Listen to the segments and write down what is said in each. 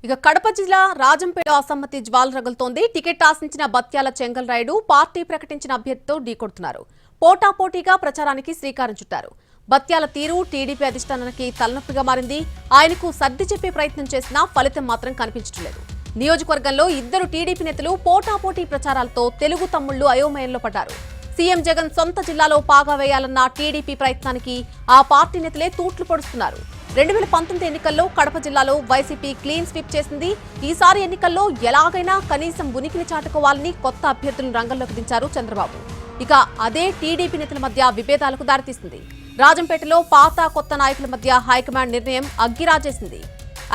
ఇక కడప జిల్లా రాజంపేట అసమ్మతి జ్వాల రగులుతోంది. టికెట్ ఆశించిన బత్యాల చెంగల్ రాయుడు పార్టీ ప్రకటించిన అభ్యర్థితో ఢీకొడుతున్నారు. పోటాపోటీగా ప్రచారానికి శ్రీకారం చుట్టారు. బత్యాల తీరు టీడీపీ అధిష్టానానికి తలనొప్పిగా మారింది. ఆయనకు సర్ది చెప్పే ప్రయత్నం చేసినా ఫలితం మాత్రం కనిపించడం లేదు. నియోజకవర్గంలో ఇద్దరు టీడీపీ నేతలు పోటాపోటీ ప్రచారాలతో తెలుగు తమ్ముళ్లు అయోమయంలో పడ్డారు. సీఎం జగన్ సొంత జిల్లాలో పాగా వేయాలన్న టీడీపీ ప్రయత్నానికి ఆ పార్టీ నేతలే తూట్లు పొడుస్తున్నారు. 2019 ఎన్నికల్లో కడప జిల్లాలో వైసీపీ క్లీన్ స్వీప్ చేసింది. ఈసారి ఎన్నికల్లో ఎలాగైనా కనీసం ఉనికిని చాటుకోవాలని కొత్త అభ్యర్థులను రంగంలోకి దించారు చంద్రబాబు. ఇక అదే టీడీపీ నేతల మధ్య విభేదాలకు దారితీసింది. రాజంపేటలో పాత కొత్త నాయకుల మధ్య హైకమాండ్ నిర్ణయం అగ్గిరాజేసింది.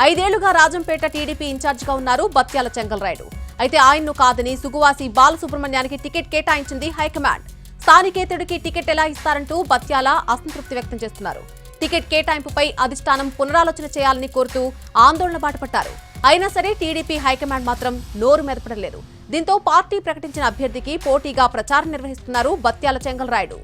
5 ఏళ్లుగా రాజంపేట టీడీపీ ఇన్ఛార్జిగా ఉన్నారు బత్యాల చెంగల్ రాయుడు. అయితే ఆయన్ను కాదని సుగువాసి బాలసుబ్రహ్మణ్యానికి టికెట్ కేటాయించింది హైకమాండ్. స్థానికేతరుడికి టికెట్ ఎలా ఇస్తారంటూ బత్యాల అసంతృప్తి వ్యక్తం చేస్తున్నారు. టికెట్ కేటాయింపుపై అధిష్టానం పునరాలోచన చేయాలని కోరుతూ ఆందోళన బాటపట్టారు. అయినా సరే టీడీపీ హైకమాండ్ మాత్రం నోరు మెదపడం లేదు. దీంతో పార్టీ ప్రకటించిన అభ్యర్థికి పోటీగా ప్రచారం నిర్వహిస్తున్నారు బత్యాల చెంగల్ రాయుడు.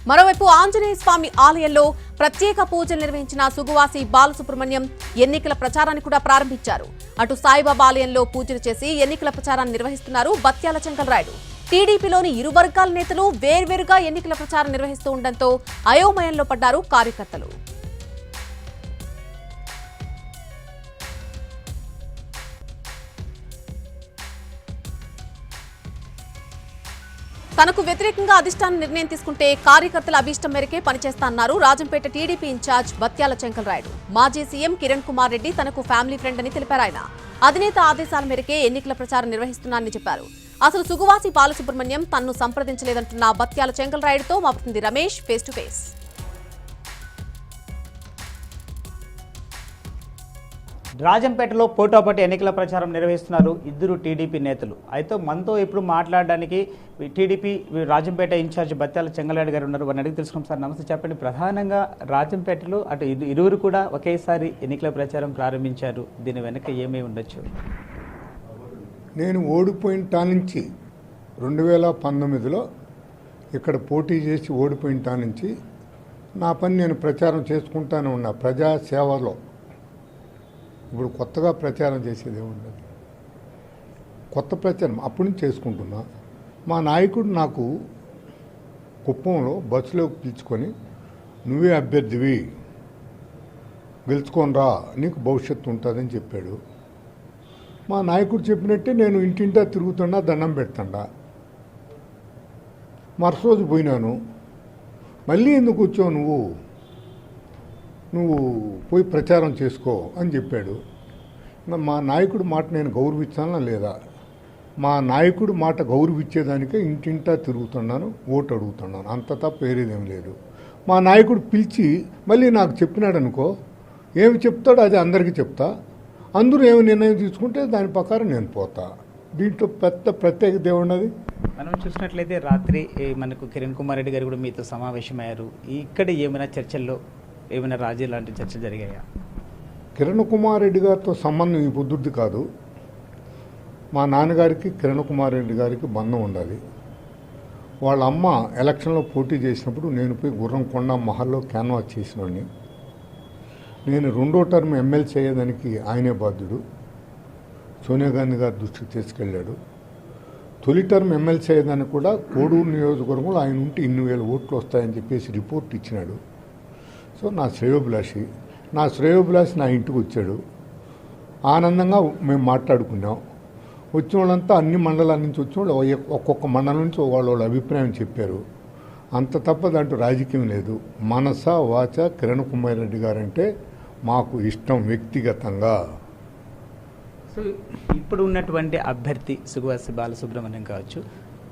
మరోవైపు ఆంజనేయ స్వామి ఆలయంలో ప్రత్యేక పూజలు నిర్వహించిన సుగువాసి బాలసుబ్రహ్మణ్యం ఎన్నికల ప్రచారాన్ని కూడా ప్రారంభించారు. అటు సాయిబాబా ఆలయంలో పూజలు చేసి ఎన్నికల ప్రచారాన్ని నిర్వహిస్తున్నారు బత్యాల చెంగల్ రాయుడు. టీడీపీలోని ఇరు వర్గాల నేతలు వేర్వేరుగా ఎన్నికల ప్రచారం నిర్వహిస్తూ ఉండడంతో అయోమయంలో పడ్డారు కార్యకర్తలు. తనకు వ్యతిరేకంగా అధిష్టానం నిర్ణయం తీసుకుంటే కార్యకర్తల అభీష్టం మేరకే పనిచేస్తానన్నారు రాజంపేట టీడీపీ ఇన్ఛార్జ్ బత్యాల చెంగల్ రాయుడు. మాజీ సీఎం కిరణ్ కుమార్ రెడ్డి తనకు ఫ్యామిలీ ఫ్రెండ్ అని తెలిపారు. ఆయన అధినేత ఆదేశాల మేరకే ఎన్నికల ప్రచారం నిర్వహిస్తున్నానని చెప్పారు. అసలు సుగువాసి బాలసుబ్రహ్మణ్యం తన్ను సంప్రదించలేదంటున్న బత్యాల చెంగల్ రాయుడుతో మా ప్రతినిధి రమేష్ ఫేస్ టు ఫేస్. రాజంపేటలో పోటాపోటీ ఎన్నికల ప్రచారం నిర్వహిస్తున్నారు ఇద్దరు టీడీపీ నేతలు. అయితే మనతో ఇప్పుడు మాట్లాడడానికి టీడీపీ రాజంపేట ఇన్ఛార్జ్ బత్యాల చెంగల్రాయుడు గారు ఉన్నారు. వారిని అడిగి తెలుసుకున్నాం. సార్ నమస్తే, చెప్పండి. ప్రధానంగా రాజంపేటలో అటు ఇరువురు కూడా ఒకేసారి ఎన్నికల ప్రచారం ప్రారంభించారు. దీని వెనక ఏమేమి ఉండొచ్చు? నేను ఓడిపోయిన తా నుంచి 2019లో ఇక్కడ పోటీ చేసి ఓడిపోయిన తా నుంచి నా పని నేను ప్రచారం చేసుకుంటానే ఉన్నా ప్రజాసేవలో. ఇప్పుడు కొత్తగా ప్రచారం చేసేది ఏముండదు. కొత్త ప్రచారం అప్పటి నుంచి చేసుకుంటున్నా. మా నాయకుడు నాకు కుప్పంలో బస్సులోకి పిలుచుకొని నువ్వే అభ్యర్థివి, గెలుచుకొని రా, నీకు భవిష్యత్తు ఉంటుందని చెప్పాడు. మా నాయకుడు చెప్పినట్టే నేను ఇంటింటా తిరుగుతున్నా, దండం పెడుతుండా. మరుసటి పోయినాను. మళ్ళీ ఎందుకు వచ్చావు నువ్వు పోయి ప్రచారం చేసుకో అని చెప్పాడు. మా నాయకుడు మాట నేను గౌరవించానా లేదా? మా నాయకుడు మాట గౌరవించేదానికే ఇంటింటా తిరుగుతున్నాను, ఓటు అడుగుతున్నాను. అంత తప్ప వేరేదేం లేదు. మా నాయకుడు పిలిచి మళ్ళీ నాకు చెప్పినాడు అనుకో, ఏమి చెప్తాడో అది అందరికీ చెప్తా. అందరూ ఏమి నిర్ణయం తీసుకుంటే దాని ప్రకారం నేను పోతా. దీంట్లో పెద్ద ప్రత్యేకత ఏమున్నది? మనం చూసినట్లయితే రాత్రి మనకు కిరణ్ కుమార్ రెడ్డి గారు కూడా మీతో సమావేశమయ్యారు. ఇక్కడ ఏమైనా చర్చల్లో ఏమైనా రాజీ లాంటి చర్చలు జరిగాయా? కిరణ్ కుమార్ రెడ్డి గారితో సంబంధం ఈ పొద్దుది కాదు. మా నాన్నగారికి కిరణ్ కుమార్ రెడ్డి గారికి బంధం ఉండాలి. వాళ్ళ అమ్మ ఎలక్షన్లో పోటీ చేసినప్పుడు నేను పోయి గుర్రంకొండ మహల్లో క్యాన్వాస్ చేసినోడిని. నేను 2వ టర్మ్ ఎమ్మెల్సీ అయ్యేదానికి ఆయనే బాధ్యుడు. సోనియా గాంధీ గారి దృష్టికి తీసుకెళ్ళాడు. తొలి టర్మ్ ఎమ్మెల్సీ అయ్యేదానికి కూడా కోడూరు నియోజకవర్గంలో ఆయన ఉంటే 2,000 ఓట్లు వస్తాయని చెప్పేసి రిపోర్ట్ ఇచ్చినాడు. సో నా శ్రేయోభిలాషి నా ఇంటికి వచ్చాడు. ఆనందంగా మేము మాట్లాడుకున్నాం. వచ్చిన వాళ్ళంతా అన్ని మండలాల నుంచి వచ్చిన వాళ్ళు ఒక్కొక్క మండలం నుంచి వాళ్ళ అభిప్రాయం చెప్పారు. అంత తప్ప దాంట్లో రాజకీయం లేదు. మనస వాచ కిరణ్ కుమార్ రెడ్డి గారంటే మాకు ఇష్టం వ్యక్తిగతంగా. సో ఇప్పుడు ఉన్నటువంటి అభ్యర్థి సుగువాసి బాలసుబ్రహ్మణ్యం కావచ్చు,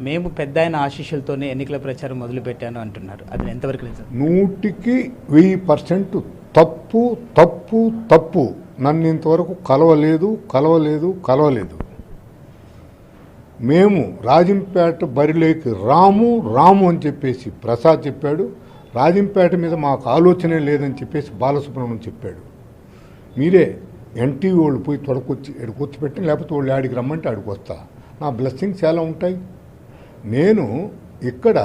మేము పెద్ద ఆయన ఆశీస్సులతోనే ఎన్నికల ప్రచారం మొదలుపెట్టాను అంటున్నారు. అది ఎంతవరకు నిజం? 100కి 1000% తప్పు తప్పు తప్పు. నన్ను ఇంతవరకు కలవలేదు. మేము రాజంపేట బరిలోకి రాము అని చెప్పేసి ప్రసాద్ చెప్పాడు. రాజంపేట మీద మాకు ఆలోచనే లేదని చెప్పేసి బాలసుబ్రహ్మణ్యం చెప్పాడు. మీరే ఎన్టీవీ వాళ్ళు పోయి తొడకొచ్చి ఎడుకొచ్చి పెట్టి, లేకపోతే వాళ్ళు ఆడికి రమ్మంటే ఆడికి వస్తా. నా బ్లెస్సింగ్స్ చాలా ఉంటాయి. నేను ఇక్కడ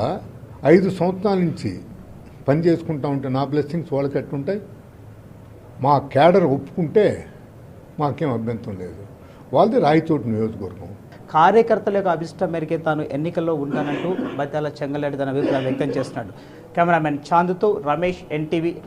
5 సంవత్సరాల నుంచి పని చేసుకుంటా ఉంటే నా బ్లెస్సింగ్స్ వాళ్ళకి ఎట్టుంటాయి? మా క్యాడర్ ఒప్పుకుంటే మాకేం అభ్యంతరం లేదు. వాళ్ళది రాయచోటు నియోజకవర్గం. కార్యకర్తల యొక్క అభిష్టం మేరకే తాను ఎన్నికల్లో ఉంటానంటూ బత్యాల చెంగల్రెడ్డి తన అభిప్రాయం వ్యక్తం చేస్తున్నాడు. Cameraman చాందుతో Ramesh, NTV,